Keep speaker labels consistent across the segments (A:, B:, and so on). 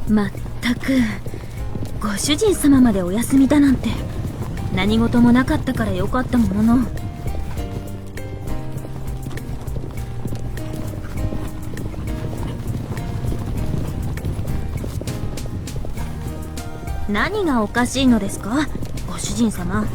A: まったく、ご主人様までお休みだなんて。何事もなかったからよかったものの。何がおかしいのですか、ご主人様。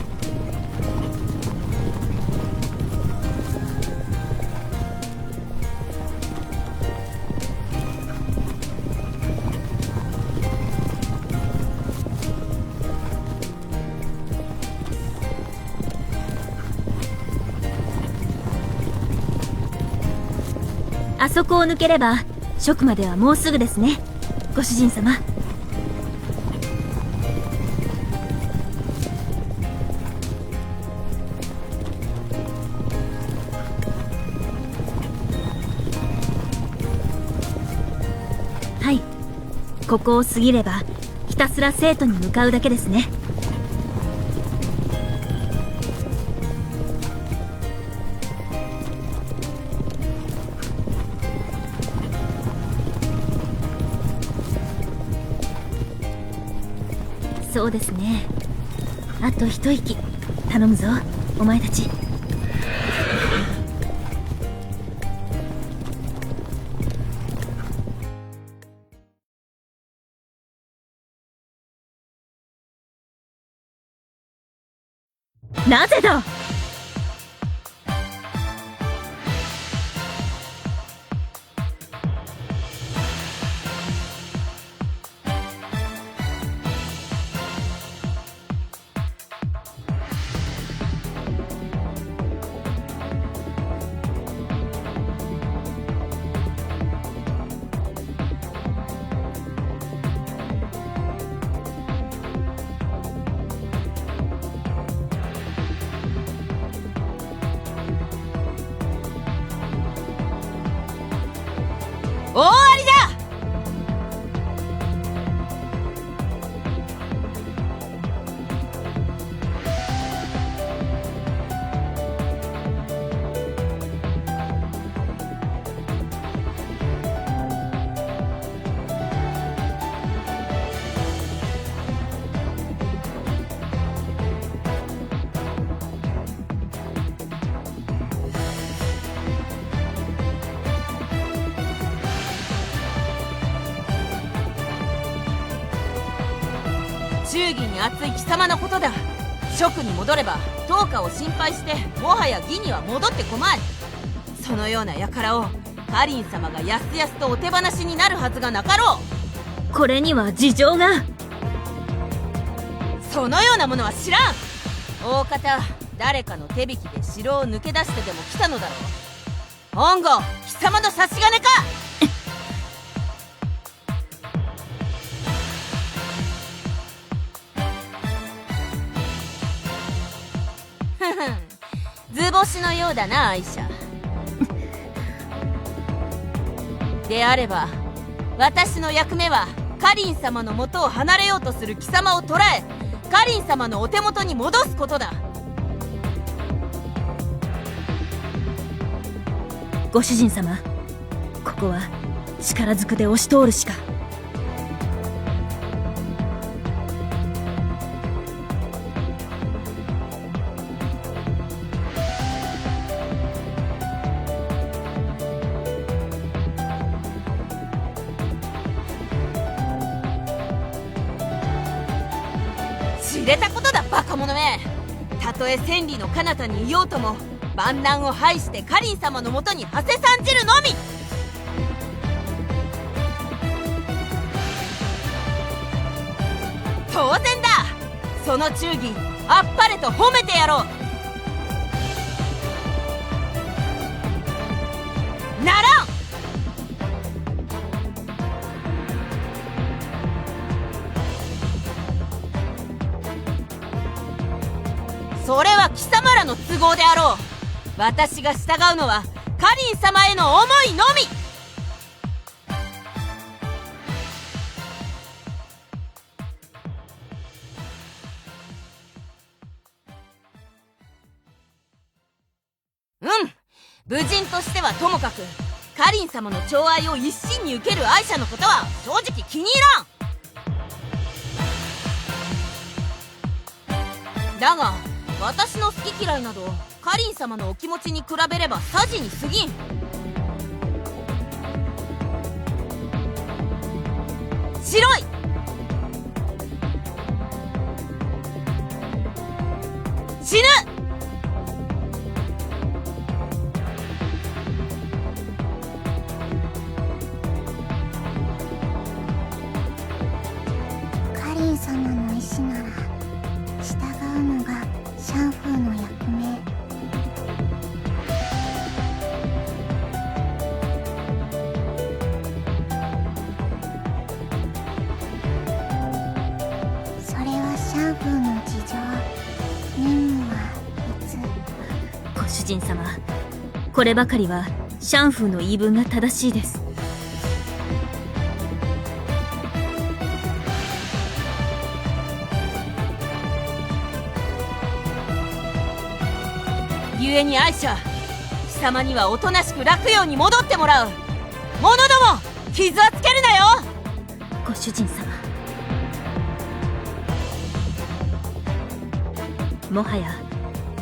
A: あそこを抜ければ蜀まではもうすぐですね、ご主人様。はい、ここを過ぎればひたすら生徒に向かうだけですね。そうですね。あと一息頼むぞ、お前たち。なぜだ。
B: 大ありだ。忠義に熱い貴様のことだ。蜀に戻れば当家を心配してもはや義には戻ってこまい。そのような輩をカリン様がやすやすとお手放しになるはずがなかろう。
A: これには事情が。
B: そのようなものは知らん。大方誰かの手引きで城を抜け出してでも来たのだろう。本郷、貴様の差し金か。図星のようだな、アイシャ。であれば私の役目はカリン様の元を離れようとする貴様を捕らえ、カリン様のお手元に戻すことだ。
A: ご主人様、ここは力ずくで押し通るしか。
B: 知れたことだ、バカ者め。たとえ千里の彼方にいようとも万難を排してカリン様のもとに馳せ参じるのみ。当然だ。その忠義あっぱれと褒めてやろう。ならん。それは貴様らの都合であろう。私が従うのはカリン様への思いのみ。武人としてはともかくカリン様の寵愛を一身に受けるアイシャのことは正直気に入らん。だが私の好き嫌いなどカリン様のお気持ちに比べればさじに過ぎん。白い。死ぬ。
C: カリン様の意志なら従うのがシャンフーの役目。それはシャンフーの事情。任務は別。
A: ご主人様、こればかりはシャンフーの言い分が正しいです。
B: 故にアイシャ、貴様にはおとなしく洛陽に戻ってもらう。者ども傷はつけるなよ。
A: ご主人様、もはや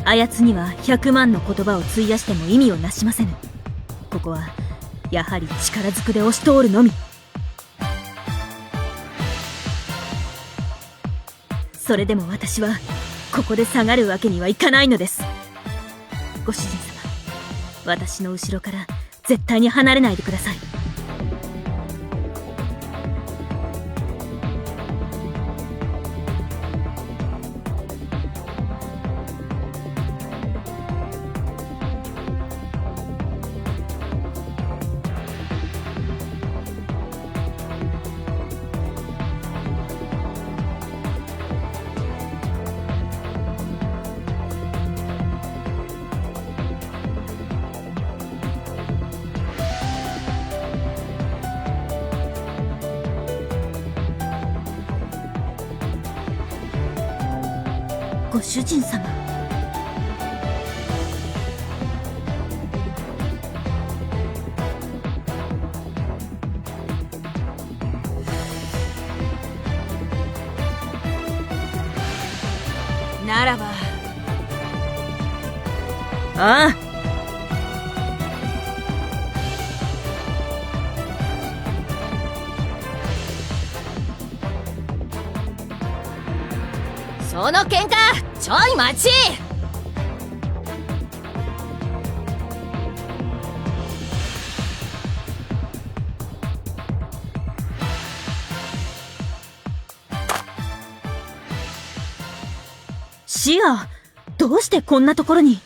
A: あやつには100万の言葉を費やしても意味をなしませぬ。ここはやはり力ずくで押し通るのみ。それでも私はここで下がるわけにはいかないのです。ご主人様、私の後ろから絶対に離れないでください。ご主人様、
B: ならば
A: ああ、
B: その喧嘩ちょい待ち。
A: シア、どうしてこんなところに。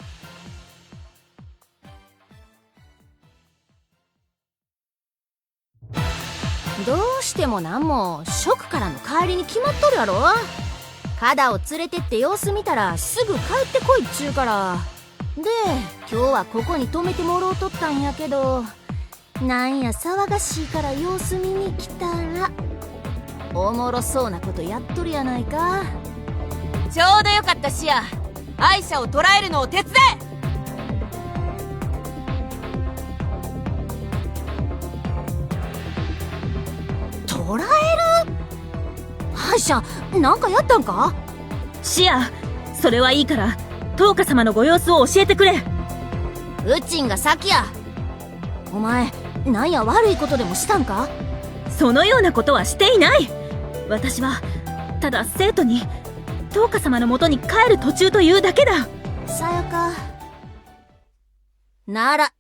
D: どうしてもなんも職からの帰りに決まっとるやろ。カダを連れてって様子見たらすぐ帰ってこいっちゅうから。で今日はここに泊めてもろうとったんやけど、なんや騒がしいから様子見に来たらおもろそうなことやっとるやないか。
B: ちょうどよかったシア、アイシャを捕らえるのを手伝え。
D: 捕らえる？アイシャ、なんかやったんか？
A: シア、それはいいからトーカ様のご様子を教えてくれ。
D: ウッチンが先や。お前なんや悪いことでもしたんか？
A: そのようなことはしていない。私はただ生徒にトーカ様の元に帰る途中というだけだ。
D: さやかなら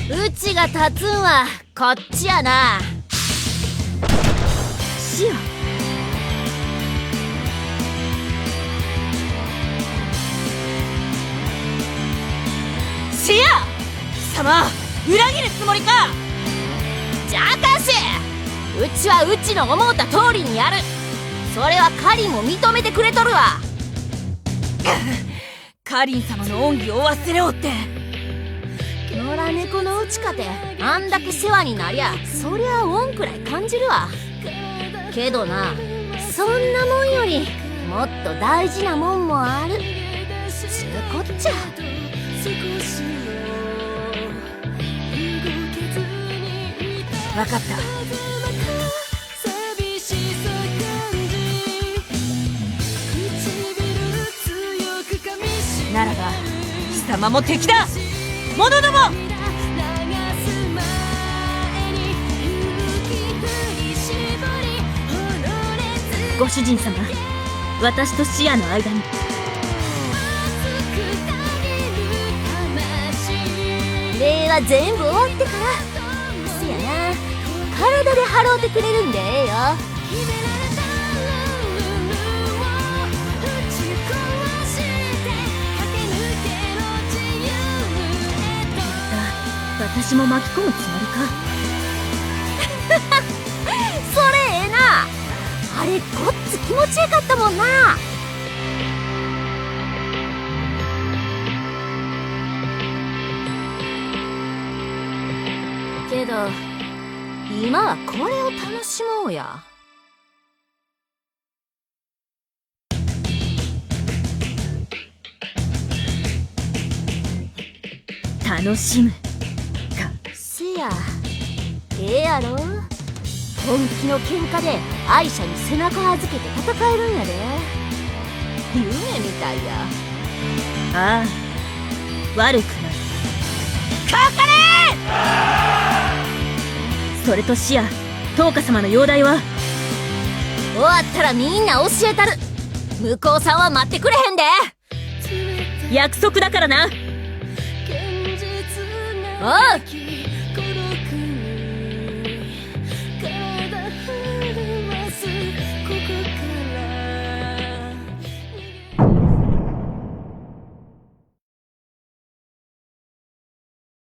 D: うちが立つんはこっちやな。
A: シア、
B: シア、貴様裏切るつもりか。
D: じゃかし、うちはうちの思った通りにやる。それはカリンも認めてくれとるわ。
B: カリン様の恩義を忘れおって。
D: 野良猫のうちかてあんだけ世話になりゃそりゃ恩くらい感じるわ。けどな、そんなもんよりもっと大事なもんもある。ちゅうこっちゃ。
B: わかった。ならば貴様も敵だ、者ども。
A: ご主人様、私とシアの間に
D: 礼は全部終わってからせやな、体で払うてくれるんでええよ。
A: 私も巻き込むつもりか。
D: それええな。あれごっつ気持ちよかったもんな。けど今はこれを楽しもうや。
A: 楽しむか。
D: せや、ええやろ。本気の喧嘩で愛者に背中預けて戦えるんやで。夢みたいや。
A: ああ、悪くない。
B: かかれ
A: ー！それとシア、トーカ様の容体は？
D: 終わったらみんな教えたる。向こうさんは待ってくれへんで。
A: 約束だからな。
D: おう。